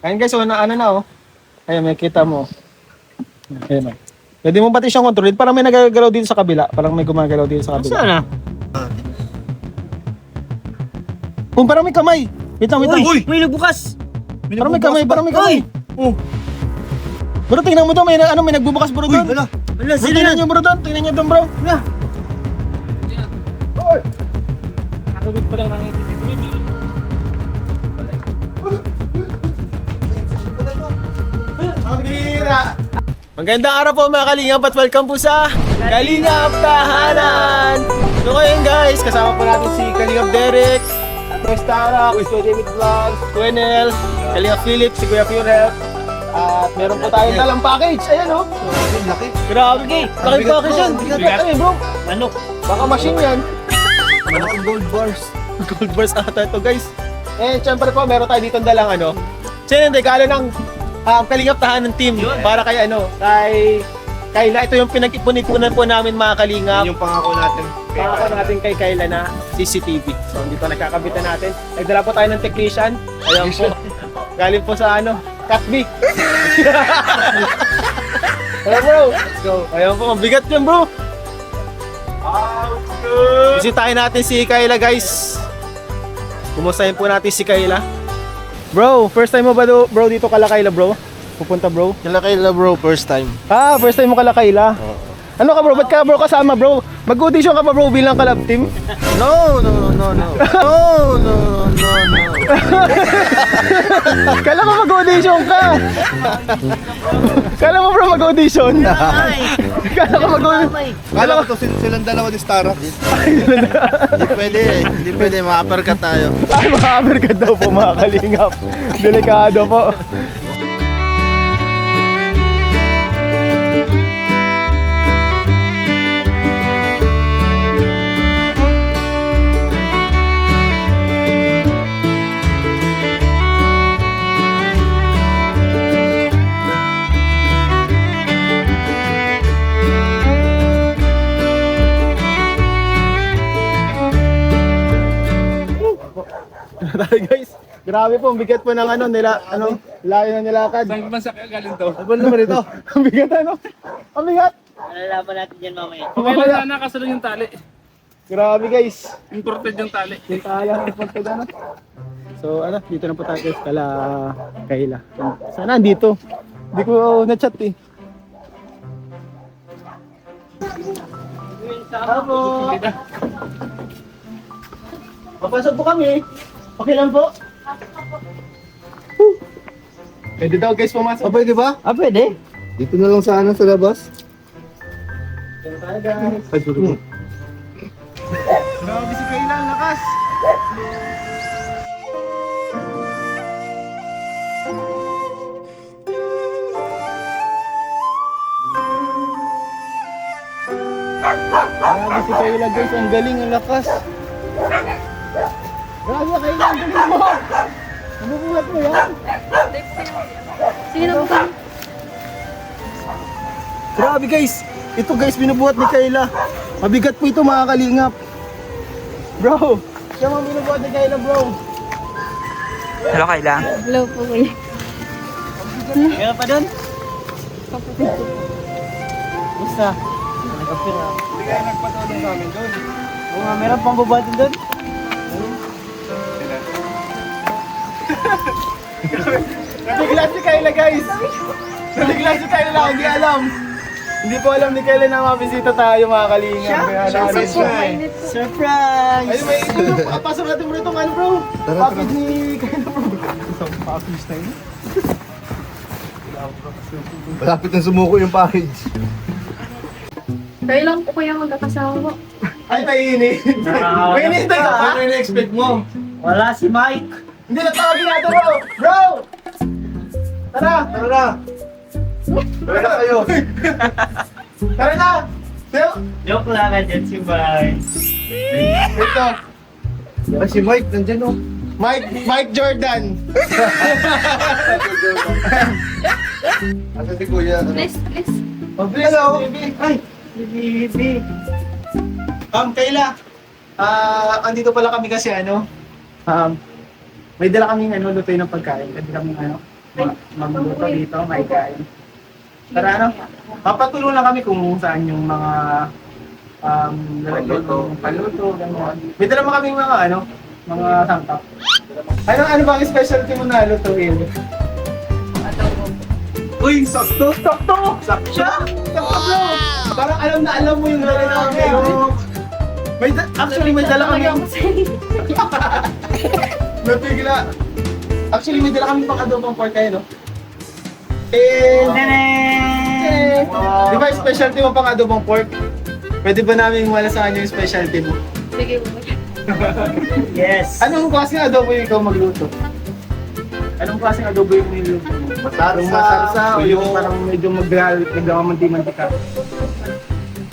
Ayun guys, so ano na oh. Ayun, may kita mo. Ayun oh. Pwede mo pati siyang control. Parang may nagagalaw dito sa kabila. Parang may gumagalaw dito sa kabila. Saan na? Oh, parang may kamay. Wait lang, wait lang. Uy! May nagbukas! Parang may kamay, parang may kamay. Oh! Bro, tingnan mo to. May, may nagbubukas bro doon. Wala, Bro, sila tingnan na! nyo bro doon. Tingnan nyo doon bro. Wala! Nakagod pa lang nakikita. Magandang araw po mga Kalingap at welcome po sa Kalingap Tahanan! So ngayon guys, kasama po natin si Kalingap Derek, Kuya Starak, Kuya David Vlogs, Kuya Nel, Kalingap Philip, si Kuya Fiorel. At meron po tayong dalang package. Ayan o. Laki! Grabe gay. Laki package yan. Bigat yan bro. Manok! Baka machine yan. Manok gold bars! Gold bars ata ito guys. Eh syempre po meron tayo dito dalang ano. Siya yung regalo ng Kalingap Tahanan team para kay ano, kay Kayla. Ito yung pinag-ipon-ipunan po namin mga Kalingap. Yung pangako natin. Pangako natin kay Kayla na CCTV. So dito nagkakabitan natin. Nagdala po tayo ng technician. Ayan po. Galing po sa ano, Catby. Ayan bro. Let's go. Ayan po, mabigat yan bro. Bisitahin natin si Kayla guys. Kumustahin po natin si Kayla. Bro, first time mo ba bro dito kala Kayla bro? Pupunta bro? Kala Kayla bro, first time. First time mo kala Kayla? Ano ka bro? Ba't ka bro kasama bro? Mag-audition ka pa bro bilang kalab team? No. No. Kala mo mag-audition ka? Kala mo bro mag-audition? Kala ko mag-audition? Kala ko to silang dalawa ni Starak. Hindi pwede, ma-uppercut tayo. Ay, makaamir ka daw po mga Kalingap. Delikado po. Tayo guys, grabe po, ang bigat po ng ano nila, layo na nilakad. Saan ba sa galing to? Ano naman ito? Ang bigat ano? Ang bigat! Malalaman natin dyan mamaya. Okay lang sana kasunod yung tali. Grabe guys. Imported yung tali. Yung kaya ng pagkagano. So ano, dito na po tayo guys, kala Kayla. Sana andito. Hindi ko na-chat eh. Ako. Papasok po kami. Okay lang po. Pwede daw guys pumasok. Pwede ba? Pwede. Dito na lang sana sa labas. Diyan tayo guys. Ay, sorry. Grabe si Kayla, ang lakas. Grabe si Kayla guys, ang galing, ang lakas. Grabe Kayla, ang galing mo. Nabubuhat mo yan. Sige na po kami. Grabe guys, ito guys binubuhat ni Kayla. Mabigat po ito mga Kalingap. Bro, siya mga binubuhat ni Kayla bro. Hello, Kayla. Hello po kuya. Meron pa doon? Kapatid ko po. Basta. Nagkapir ah. Hindi kaya nagpatulong sa amin doon. Oo nga, meron pang bubuhatin doon. Nabigla si Kayla guys. Nabigla si Kayla lang, hindi alam. Hindi po alam ni Kayla na mabisita tayo mga Kalingap. Kaya namin siya eh. Mainit po. Surprise! Ay, may ito yung pasok natin muna itong ano bro. Package ni Kayla bro. Isang package na yun. Malapit na sumuko yung package. Kayo lang po kuya magkakasama po. Ay, mainit. Mainit na ka pa? Ano yung expect mo? Wala si Mike. Hindi na tawagin natin bro. Bro! Tara! Tara na! Tara na kayo! Tara na! Phil! Joke lang, andyan si Mike. Ito. Ay, si Mike, nandyan oh. Mike Jordan. Asan si Kuya? Please, please. Hello. Ay, Si Bibi. Kayla. Andito pala kami kasi ano. May dala kaming lutuin ng pagkain. Pwede kami magluto dito, may kain. Tara ano, papatulong lang kami kung saan yung mga lalagyan ng paluto, gano'n. May dala mo kaming mga mga sangkap. Ano ba ang specialty mo na lutuin? Uy, sakto! Sakto siya! Sakto bro! Parang alam mo yung dala namin. Actually, may dala kami. Napigla. Actually, may dala kami pang adobong pork kayo, no? Di ba yung specialty mo pang adobong pork? Pwede ba namin malasahan yung specialty mo? Sige po. Yes! Anong klaseng adobo yung ikaw magluto? Anong klaseng adobo yung niluto mo? Yung masarsa o yung parang medyo magmamandi-mandi ka?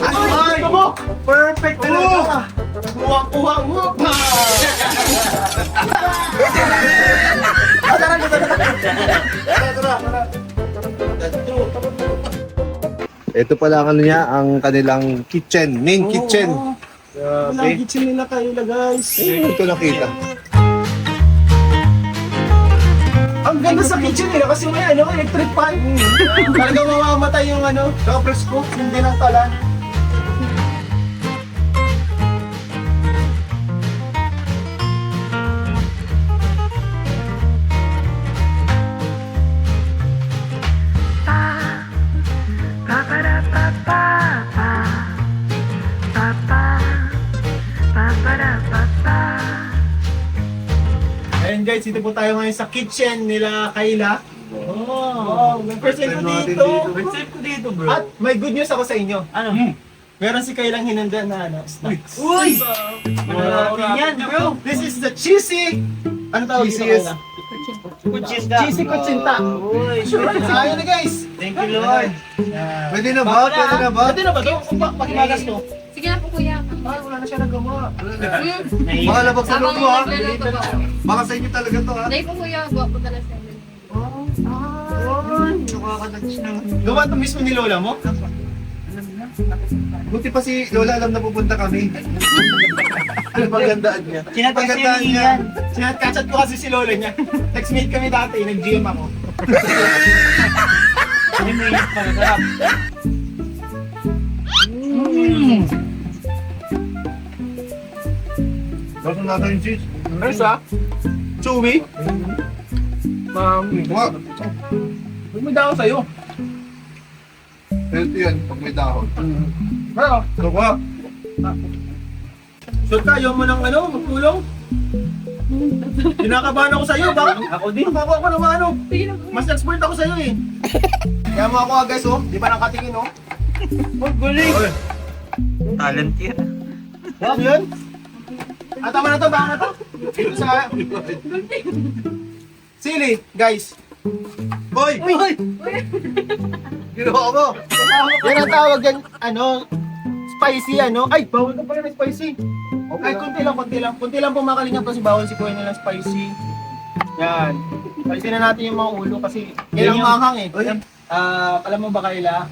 Ay! Ito mo! Perfect talaga! Kuha! Tara! Ito pala ang ano niya, ang kanilang kitchen, main kitchen. Walang kitchen nila kayo guys. Ito nakita. Ang ganda sa kitchen nila kasi may electric fan. Talagang mamamatay yung saka presko, hindi ng talan. Ayun guys, dito po tayo ngayon sa kitchen nila Kayla. Oh, may first time ko dito. First time ko dito, bro. At may good news ako sa inyo. Ano? Meron si Kaylang hinanda na snacks. Uy! Yan, bro. This is the cheesy. Ano tawag dito Kayla? Cheesy kutsinta. Uy, ayun na guys. Thank you, Lord. Pwede na ba? Pwede na ba ito? Pakimagas to. Sige na po kuya. Ay, wala na siya nagawa. Mga labag sa loob mo ha. Nagluluto po. Baka sa inyo talaga to ha. Dahil po kuya, guwapo talaga siya. Gawa ito mismo ni Lola mo? Buti pa si Lola alam na pupunta kami. Ano pagandaan niya? Pagandaan niya. Sinat-kachat ko kasi si Lola niya. Textmate kami dati, nag-GM ako. Hindi mo init pa nagarap. Bakit natin yung cheese? Ayos ah. Chewy. Wag. Bumida ako sa'yo. Healthy yan pag may dahon. Ano? Gawa. Sure ka, ayaw mo ng magtulong? Kinakabahan ako sa'yo, bakit? Ako din. Ako naman Sige na po. Mas expert ako sa'yo eh. Kaya mo ako guys di pa nakatingin Galing. Talent yan. Ano yun? Tama na to, baka na to. Dito sa... Sili, guys. Boy! Uy! Ginawa ko! Yan ang tawag yan, spicy Ay, bawal ka pala ng spicy. Ay, kunti lang po makalingap kasi bawal si Kuya nilang spicy. Yan. Spicy na natin yung mga ulo kasi kailang mahang eh. Alam mo ba Kayla,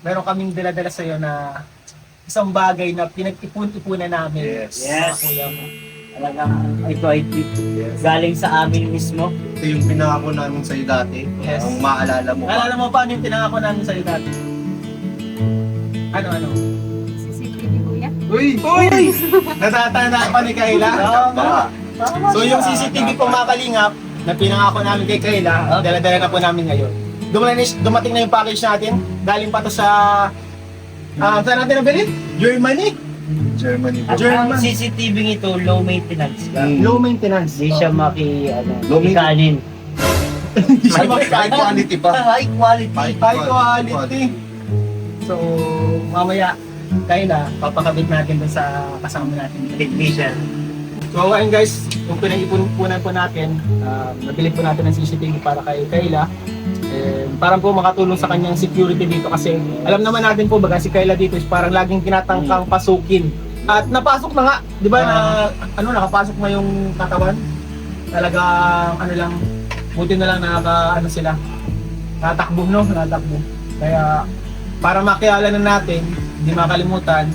meron kaming dala-dala sa'yo na isang bagay na pinag-ipon-ipunan namin. Yes. Sa kuya mo. Talagang ito ay galing sa amin mismo. Ito yung pinangako namin sa'yo dati. Yes. Ang maalala mo Naalala mo paano yung tinangako namin sa'yo dati? Ano? Sisipin ni kuya. Uy! Natatanda pa ni Kayla? Tama. So yung CCTV pong makalingap na pinangako namin kay Kayla, dala-dala na po namin ngayon. Dumating na yung package natin. Galing pa to sa... saan natin nabili? Germany. At German. ang CCTV ito, low maintenance ka. Low maintenance. Hindi siya Low makikanin. High quality pa. High quality. High quality. So, mamaya, Kayla, papakabit natin dun sa kasama natin. Technician. So, ayun guys, kung pinag-ipunan po natin, nabili po natin ng CCTV para kay Kayla. Parang po makatulong sa kanyang security dito kasi alam naman natin po baga si Kayla dito is parang laging tinatangkang pasukin. At napasok na nga, di ba nakapasok na yung katawan. Talagang lang, buti na lang sila. Natakbo. Kaya para makilala na natin, hindi makalimutan,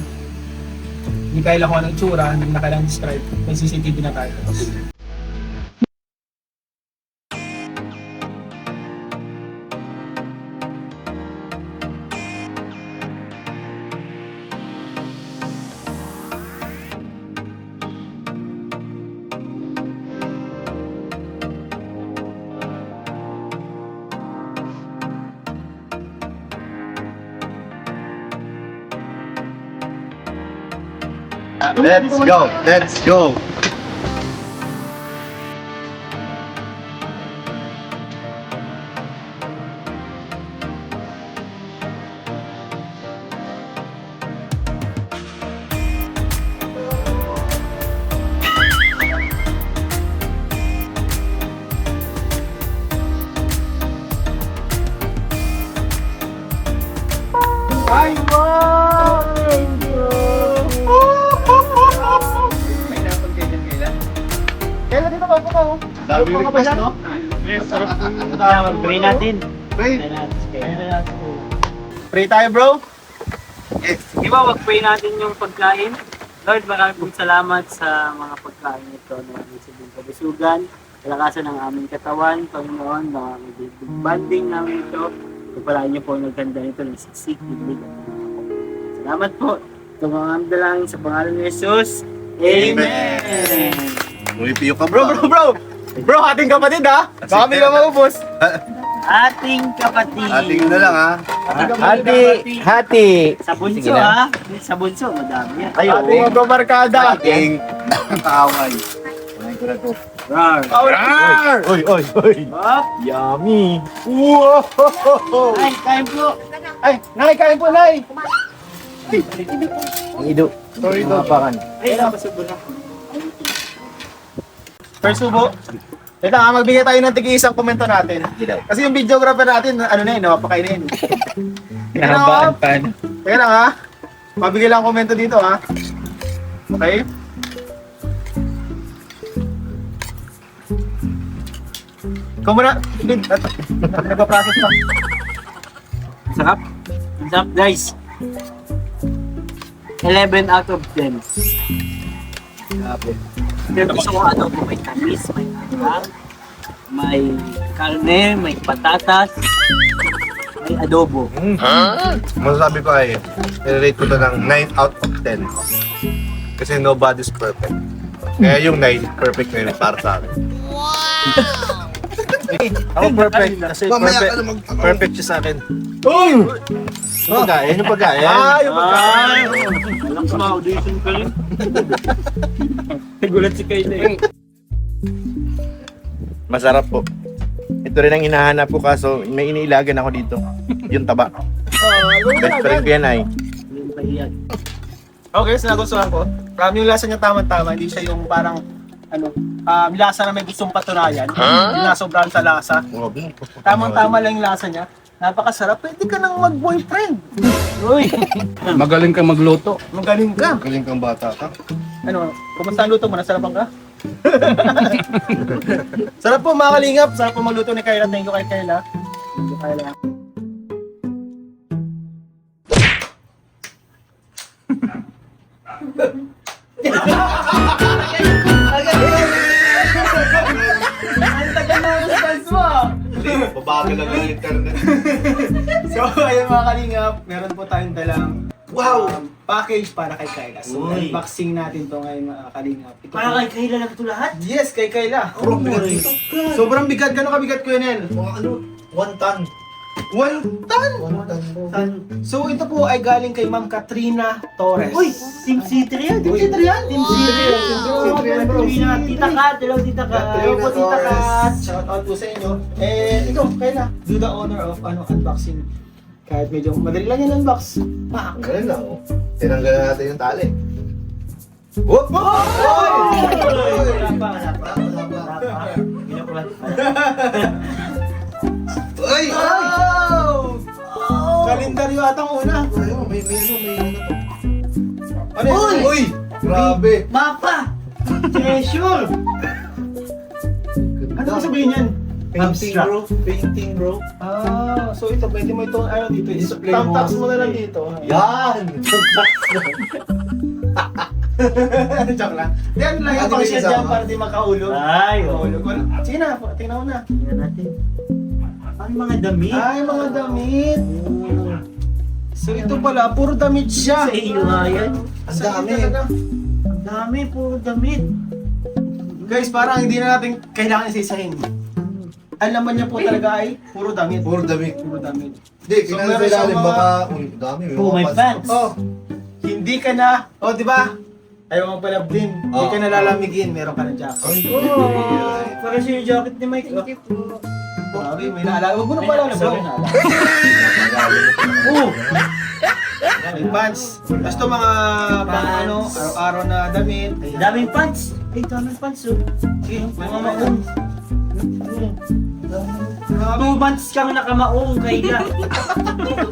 hindi Kayla kung anong itsura, hindi na kailangan describe, may CCTV na tayo. Let's go! Let's go! Ay, wow! Thank you! May napag kayo dyan kailan? Kailan dito ba ako? Dami Ano ba siya, no? Pray natin. Pray! Pray natin. Pray tayo, bro. Di ba, wag-pray natin yung pagkain? Lord, maraming pong salamat sa mga pagkain ito na aming sabing kabusugan. Kalakasan ng aming katawan, Panginoon, na banding namin ito. Pagpalaan niyo po ang nagkanda nito ng siksik, bibig at salamat po. Ito mga dalangin sa pangalan ni Jesus. Amen! Mumipiyo ka, Bro, bro, bro! Bro, ating kapatid, ha? Baka may maubos. Ating kapatid. Ating na lang, ha? Hati. Sa bunso, ha? Sa bunso, madami yan. Ating magbabarkada. Ating kaaway. Kunain ko na to. Rar. Oy, oy, oy! Up. Yummy. Wow! Ay, kain po. Ay, Nay, kain po, Nay. Sorry, dog. Ay, napasubo na. First subo. Ito nga, magbigay tayo ng tigi-isang komento natin. Kasi yung videographer natin, ano na yun, napakain na yun. Nahabaan pa. Kaya lang ha, mabigay lang komento dito ha. Okay? Ikaw muna, nagpa-process pa. Sarap. Ang sarap, guys. 11 out of 10. Grabe. Pero gusto ko ano, may tamis, may angang, may karne, may patatas, may adobo. Masasabi ko ay, i-rate ko to ng 9 out of 10. Kasi nobody's perfect. Kaya yung 9, perfect na yun para sa akin. Ako perfect, kasi perfect siya sa akin. Uy! Yung pagkain, yung pagkain. Ah, yung pagkain. Alam ko ma-audition ka rin. Nagulat si Kayla eh. Masarap po. Ito rin ang hinahanap ko kaso may iniilagan ako dito. Yung taba. Best friend ko yan ay. Yung pahiyan. Okay, so nagustuhan ko. Yung lasa niya tama-tama, hindi siya yung parang ano, lasa na may gustong patunayan. Hindi na sobrang sa lasa. Tamang-tama lang yung lasa niya. Napakasarap. Pwede ka nang mag-boyfriend. Uy, Magaling kang magluto. magaling ka. Galing kang bata ka. Ano, kumusta ang luto mo? Nasarapan ka? Sarap po mga kalingap. Sarap po magluto ni Kayla. Thank you kay Kayla. Thank you, Kayla. Babagal lang ang internet. So, ayun mga kalingap, meron po tayong dalang package para kay Kayla. So, Uy. unboxing natin to ngayon mga kalingap. Ito Para po- kay Kayla lang ito lahat? Yes, kay Kayla. Sobrang bigat dito. Sobrang bigat. Gano'ng kabigat ko yun, El? Mga ano, 1 ton. 1 ton! 1 ton. So, ito po ay galing kay Ma'am Katrina Torres. Uy, Team C3 yan. Team C3 yan? Team C3 yan. Tita Kat, hello Tita Kat. Hello po, Tita Kat. Shout out po sa inyo. Ikaw, Kayla, do the honor of unboxing. Kahit medyo madali lang yan unbox. Pak! Ganun lang, oh. Tinanggal na natin yung tali. Whoop! Wala pa, wala pa. Ginakulat pa. Ay! Wow! Kalendaryo atang una. Ayun, may ano to. Ano yun? Uy! Grabe! Mapa! Treasure! Ano ba sabihin yan? Painting, Abstract. bro. Painting, bro. So ito, pwede mo ito, ano dito, Display mo. tax mo na lang dito. Yan! Joke lang. Yan lang yung Ano ba function isasama? dyan para di makahulog. Ay, Mahulog. Sige na, tingnan mo na. tingnan natin. Ang mga damit. Ay, mga damit. So ito pala, puro damit siya. Sa iyo nga yan. Ang Sa dami. iyo talaga. Ang dami, puro damit. Guys, parang hindi na natin kailangan isa-isahin. Ang laman niya po talaga ay puro damit. Puro damit. Puro damit. Hindi, So, kailangan meron sa ilalim, siyang baka... Uy, dami. Oh, may pants. Oh, hindi ka na, oh di ba? Ayaw mong palab din. Hindi ka nalalamigin, meron ka ng jacket. Para siya yung jacket ni Mike. Thank you po. Grabe, may naalala. Huwag mo na pala, bro. May pants. Basta mga pang ano, araw-araw na damit. Daming pants. Ay, daming pants. Oh. Mga maong. 2 months kang nakamaong kaya.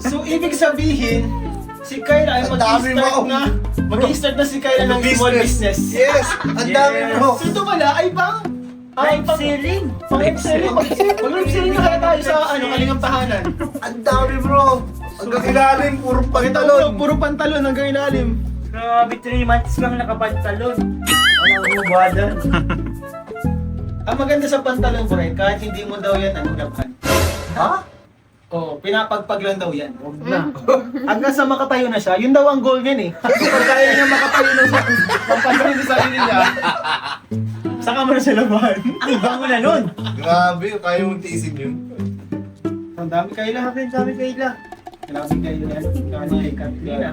So, ibig sabihin, si Kyla ay Ang dami mag-start maong. na. Mag-start na si Kyla ng small business. Yes! Ang dami bro! So, ito pala ay pang... Ay, pang... Selling. Pang selling. Pang selling na kaya tayo sa Kalingang Tahanan. Ang dami bro! Hanggang ilalim, puro pantalon. Puro pantalon hanggang ilalim. Grabe, 3 months kang nakapantalon. Walang ubada. Ang maganda sa pantalon, bro, kahit hindi mo daw yan, labhan. Ha? Oo, pinapagpag lang daw yan. Huwag na. Hanggang sa makatayo na siya, yun daw ang goal niyan eh. Kapag kaya niya makatayo na sa pantalon sa sarili niya, saka mo na siya laban. Ang bango na nun. Grabe, kaya mong tiisin yun. Ang dami kayo lang. Grabe, sabi kay Ila. Grabe kayo yan. Kanya kay Katrina.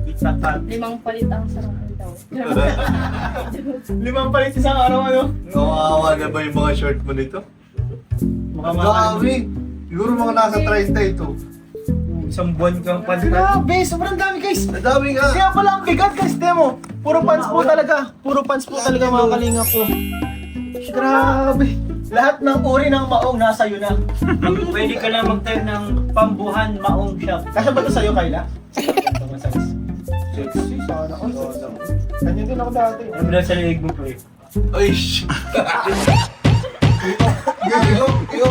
Itatat. 5 palit ang sarang daw. 5 palit isang araw ano? Kawawa na ba yung mga short mo nito? Mukhang Grabe! Siguro mga nasa 30 ito. Isang buwan kang pantal. Grabe, sobrang dami guys. Ang dami nga! Kaya pala ang bigat guys, demo. Puro pants po talaga. Puro pants po talaga mga kalinga po. Grabe. Lahat ng uri ng maong nasa iyo na. Pwede ka lang magtayo ng pambuhan maong shop. Kasya ba ito sa'yo, Kyla? Sexy, sana. Ay, ganyan din ako dati. Ano mo lang sa liig mo, pre? Ay, shit! Yo!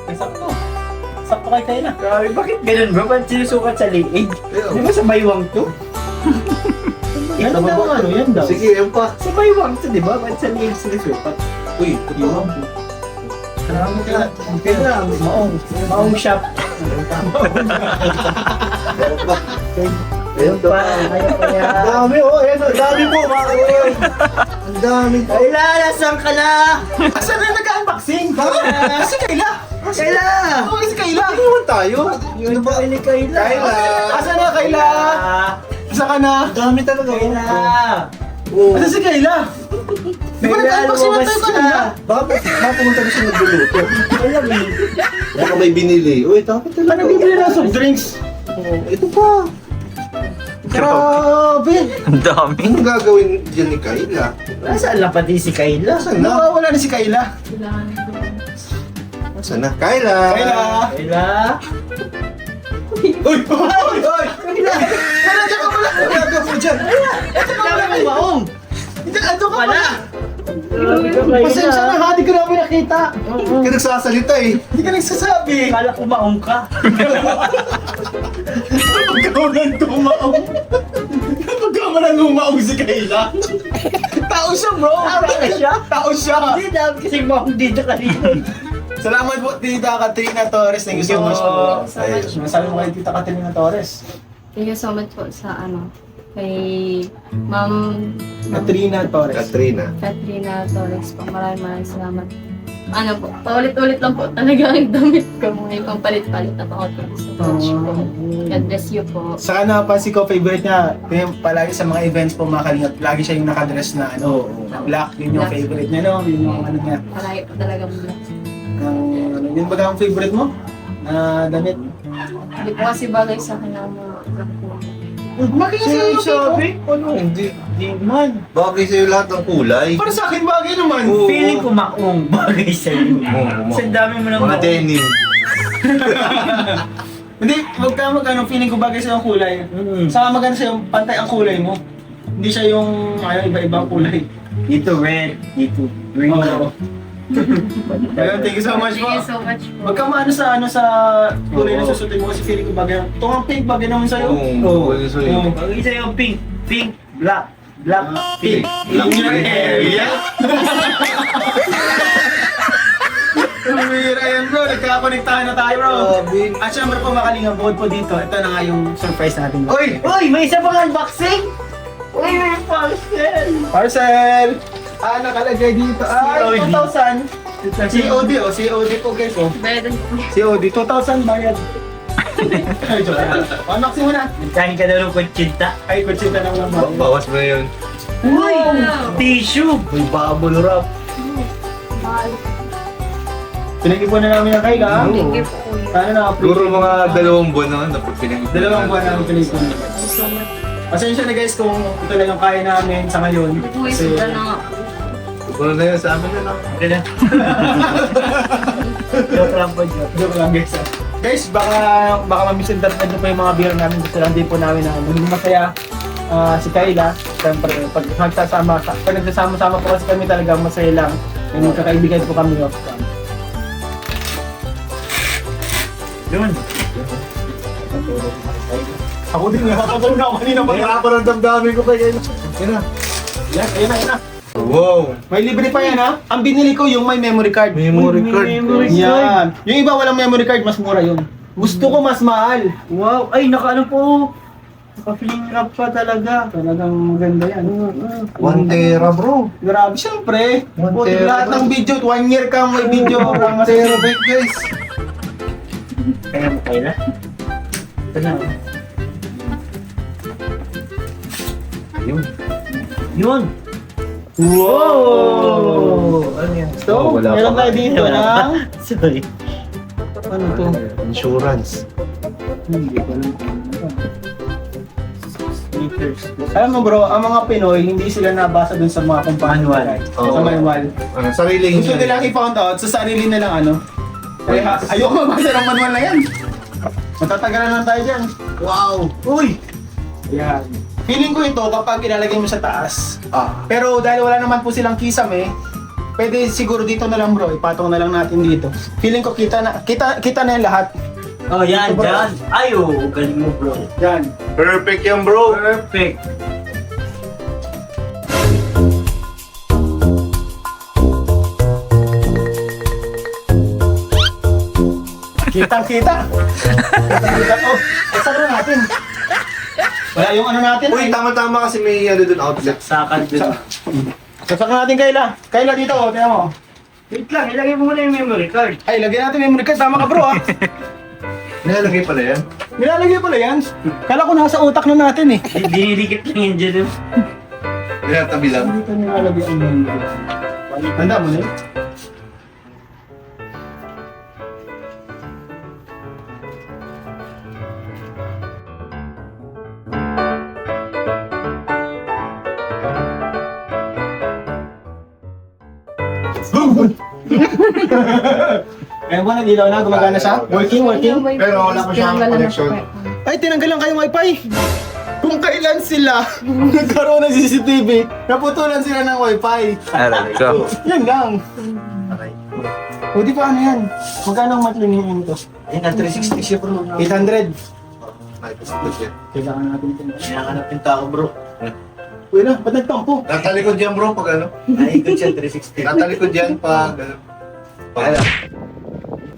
Ay, sakto. Sakto kay Kyla. Grabe, bakit ganun ba? Ba't sinusukat sa liig? Di ba sa baywang to? Ano daw ano, yan daw. Sige, yan pa. Sa baywang to, di ba? Ba't sa liig sinusukat? Uy, totoo. Marami ka. Okay lang, maong. Maong shop. Ayun Pa, ayaw pa yan. Ang dami oh, ayan, ang dami po mga kawain. Ang dami. Kayla, nasaan ka na? Asan na nag-unboxing? Si Kyla! Kayla! Okay, si Kyla! Iwan tayo. Ano ba ini Kayla? Kayla. Asan na, Kyla? Asa ka na? Ang dami talaga. Kayla! Oo. Asan si Kyla? Di ba Kayla, nag-unboxing na lumabas tayo ka! kanina? Baka pumunta na siya nagluluto. Alam eh. Baka may binili. Uy, dapat talaga. Ano bibili na soft drinks? Ito pa. Grabe! Ang dami. Anong gagawin dyan ni Kayla? Nasaan lang pati si Kayla? Nasaan na? Nawawala na si Kyla. Nasaan na? Kayla! Kyla! Kayla! Uy! Uy! Uy! Kyla! Kyla, dyan ka pala! Ano gagawin mo dyan? Ito ka pala! Dami maong! Ito ka Wala! pala! Grabe ka Kayla! Pasensya na ha, di ko na pinakita. Hindi ka nagsasalita eh. Hindi ka nagsasabi. Kala ko maong ka. Pagkamalan tumaong. Pagkamalan lumaong si Kyla. Tao siya bro. Tao siya? Tao siya. Hindi dami kasi maong dito kanina. Salamat po Tita Katrina Torres. Thank you so much po. So much. Masabi mo kay Tita Katrina Torres. Thank you so much po sa kay Ma'am Katrina Torres. Katrina. Katrina Torres po. Maraming salamat. Ano po, paulit-ulit lang po talaga ang damit ko. Ngayon pang palit-palit na po. Thank you so much po. God bless you po. Saka napansin ko, favorite niya, yung palagi sa mga events po mga kalingap, lagi siya yung nakadress na na black, yun yung Black. favorite niya, no? Yun yung ano niya. Palagi po talaga black. Yun ba ang favorite mo? Na damit? Hindi po kasi bagay sa akin ang mga black po. Bakit kasi yung Sabi? Ano? Hindi. Hindi man. Bagay sa'yo lahat ng kulay. Para sa akin bagay naman. Oo. Feeling ko maong bagay sa'yo. Oo, Kasi dami mo ng Mga maong. denim. Hindi, wag ka mag-ano, feeling ko bagay sa yung kulay. Saka maganda sa yung pantay ang kulay mo. Hindi siya yung iba-ibang kulay. Dito red, dito green. Oo. Ayun, thank you so much po. Thank you so much po. Wag ka maano sa kulay na susutin mo kasi feeling ko bagay. Itong pink bagay naman sa'yo. Oo. Bagay sa'yo. Oo. Ang isa yung pink, pink, black, black, pink. In your area? Tumira yan bro, nagkakakonektahan na tayo bro. Grabe. At syempre po makalinga bukod po dito, ito na nga yung surprise natin. Uy! Uy, may isa pang unboxing! Uy, may parcel! Parcel! Nakalagay dito. Ay, COD. 2,000. COD COD po guys oh. Bayadan po. COD, 2,000 bayad. Ay, joke lang. Unbox mo na. Kain ka daw ng kutsinta. Ay, kutsinta ng lamang. Bawas mo na yun. Uy! Tissue! May bubble wrap. Mahal. Pinag-ipunan namin ang Kayla. Thank you po. Sana na-appreciate. Siguro mga 2 buwan na pinag 2 buwan namin pinag-ipunan. Thank you so much. Pasensya na guys kung ito lang yung kaya namin sa ngayon. Uy, sobra na nga po. Siguro na yun sa amin na lang. Okay na. Joke lang po, joke. Joke lang guys. Guys, baka ma-misinterpret nyo pa yung mga beer namin. Gusto lang din po namin na maging masaya si Kayla. Siyempre, pag nagsasama-sama po kasi kami talagang masaya lang. May magkakaibigan po kami off cam. Yun. Ako din, nakakatulog na ako kanina. Mahirapan ang damdamin ko kay Kayla. Yan na. Yan, ayun na, ayun na. Wow! May libre pa yan ha. Ang binili ko yung may memory card. Memory card. Yan. Yung iba walang memory card, mas mura yun. Gusto ko mas mahal. Wow! Ay, naka-ano po. Naka-fling wrap pa talaga. Talagang maganda yan. 1 tera bro. Grabe, syempre. One Buti tera lahat ba? ng video, 1 year kang may video. 1 terabyte guys. Kaya mo kayo na? Ito na. Yun. Yun! Wow! Ano yan? So, wala meron pa. tayo dito ng... Sorry. Ano to? Insurance. Hindi ko alam kung ano to. Sneakers. Alam mo bro, ang mga Pinoy, hindi sila nabasa dun sa mga kumpanya. Manual. Sa manual. Sariling Gusto nilang i-found out sa sarili nilang ano. Kaya ayoko mabasa ng manual na yan. Matatagalan lang tayo dyan. Wow! Uy! Ayan. Feeling ko ito kapag ilalagay mo sa taas. Ah. Pero dahil wala naman po silang kisame, pwede siguro dito na lang bro, ipatong na lang natin dito. Feeling ko kita na yung lahat. Oh, yan, Ito, bro. dyan. Ay, oh, galing mo, bro. Yan. Perfect yan bro! Perfect. Kitang-kita. Kitang-kita. Oh, saan na natin? Wala yung ano natin. Uy, tama-tama kasi may ano dun outlet. Sakal dun. Sasaka natin Kayla. Kayla dito, oh, tingnan mo. Wait lang, ilagay mo muna yung memory card. Ay, lagyan natin memory card. Tama ka bro ah. Nilalagay pala yan. Nilalagay pala yan. Kala ko nasa utak na natin eh. Dinidikit lang yun dyan. Nilatabi lang. Dito nilalagay ang memory card. Tanda mo na yun. Ayun po, nadilaw na, gumagana siya. Working. Pero wala pa siyang connection. Ay, tinanggalan kayong wifi. Kung kailan sila nagkaroon ng CCTV, naputulan sila ng wifi. Aray ko. Yan lang. O di pa ano yan? Magkano ang monthly nito? Ayun, na 360 siya, bro. 800. Ay, good yan. Kailangan natin ito. Kinakanap yung tao, bro. Uy na, ba't nagtampo? Natalikod yan bro pag ano. Ay, good siya, 360. Natalikod yan pag ano. Pag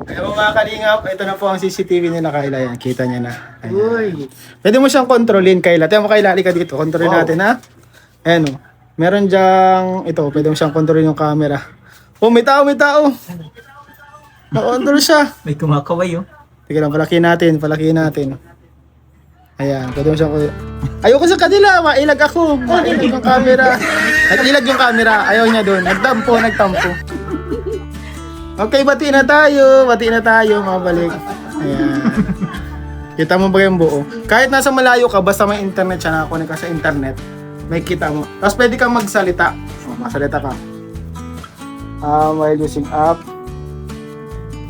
Kaya mga kalingap, ito na po ang CCTV nila Kayla yan. Kita niya na. Uy. Pwede mo siyang kontrolin Kayla. Tiyan mo Kayla, halika dito. Kontrolin natin ha. Ayan o. Meron dyang, ito, pwede mo siyang kontrolin yung camera. Oh, may tao. Nakontrol siya. May kumakaway, oh. Sige lang, palakihin natin. Ayan, pwede mo siyang... Ayoko sa kanila, mailag ako. Mailag yung camera. Nag-ilag yung camera, ayaw niya doon. Nagtampo. Okay, bati na tayo, mabalik. Ayan. Kita mo ba yung buo? Kahit nasa malayo ka, basta may internet siya, nakakunin ka sa internet, may kita mo. Tapos pwede kang magsalita. Masalita ka. While using app.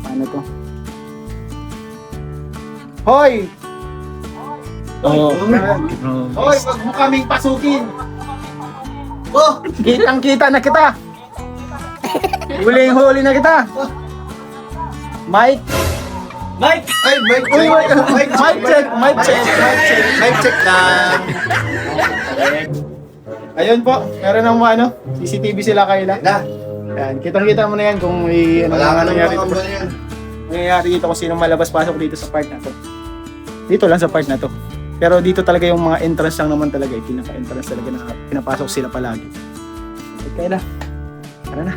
Ano to? Hoy! Oh. Hoy, wag mo kaming pasukin. Oh, kitang-kita na kita. Huling-huli na kita. Mike. Mike! ay, mic Uy, check. mic check lang. Ayun po, meron ng ano, CCTV sila Kayla. Na. Yan, kitang-kita mo na yan kung may ano Wala ka nga nang nangyari mga dito. yan. Nangyayari dito kung sino malabas-pasok dito sa part na to. Dito lang sa part na to. Pero dito talaga yung mga entrance lang naman talaga, pinaka-entrance talaga na pinapasok sila palagi. Kayla, tara na.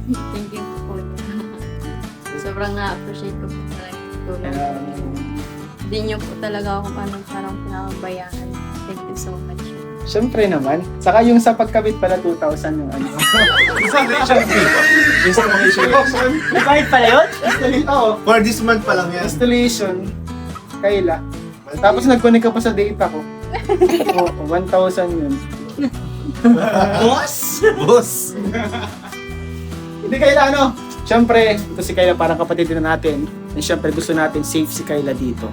Thank you po. Sobrang na-appreciate ko po talaga. Tulong. Di niyo po talaga ako parang pinababayaan. Thank you so much. Siyempre naman. Saka yung sa pagkabit pala 2,000 yung ano. Installation fee. Installation. Bakit pala yun? Oo. For this month pa lang yan. Installation. Kayla. Tapos nag-connect ka pa sa data ko. Oo, 1,000 yun. Boss! Boss! Hindi Kayla ano? Siyempre, ito si Kayla parang kapatid din natin. And siyempre gusto natin safe si Kayla dito.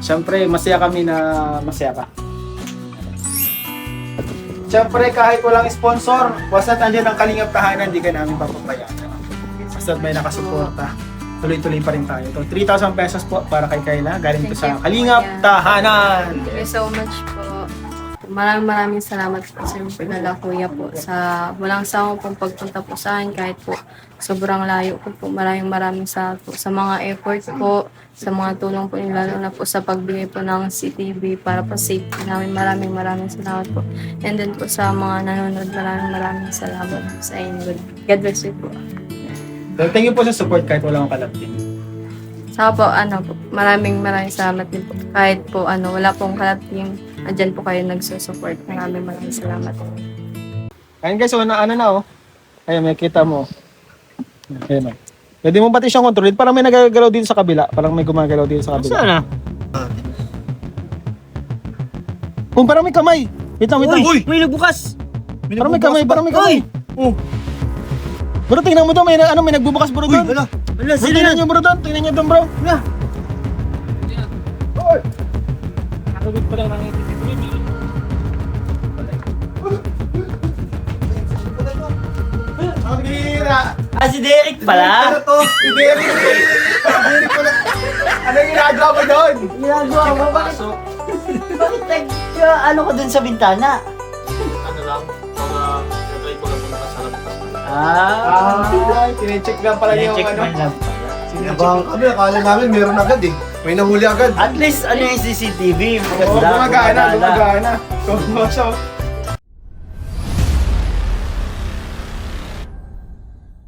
Siyempre, masaya kami na masaya ka. Siyempre, kahit walang sponsor, basta nandiyan ang Kalingap Tahanan, hindi ka namin papabayaan. Basta may nakasuporta, tuloy-tuloy pa rin tayo. Ito, 3,000 pesos po para kay Kayla. Galing ito sa Thank you, Kalingap Kuya. Tahanan. Thank you so much po. Maraming salamat po sa pinala kuya po sa walang sawang pong pagpunta po sa akin kahit po sobrang layo po. Maraming salamat po sa mga effort po, sa mga tulong po niyo, lalo na po sa pagbigay po ng CCTV para po safety namin. Maraming salamat po. And then po sa mga nanonood, maraming salamat po sa inyo. God bless you po. So, thank you po sa support kahit wala akong kalapin. Saka po, maraming salamat din po. Kahit po, wala pong kalap team, andyan po kayo nagsusupport. Maraming salamat. Ayun guys, so, ano na oh. Ayun, may kita mo. Ayun oh. Pwede mo pati siyang kontrolin. Parang may nagagalaw dito sa kabila. Parang may gumagalaw dito sa kabila. Saan na? Oh, parang may kamay. Wait lang. Uy! May nagbukas! Parang may kamay. Oh. Bro, tingnan mo to. May nagbubukas bro doon. Wala, Bro, sila tingnan na! nyo bro doon. Tingnan nyo doon bro. Nakagod pa lang nakikita. Ang hira! Ah, si Derek pala! Ano to? Si Derek! Derek pala! Anong ginagawa mo doon? Ginagawa mo, bakit ano ka dun sa bintana? Ano lang? Mga nag-try ko lang sa sarap. Ay, tine-check lang pala yung Check ano. man lang pala. Sinabahan kami, akala namin meron agad eh. May nahuli agad. At least, yung CCTV, Oo, maganda. gumagana. So,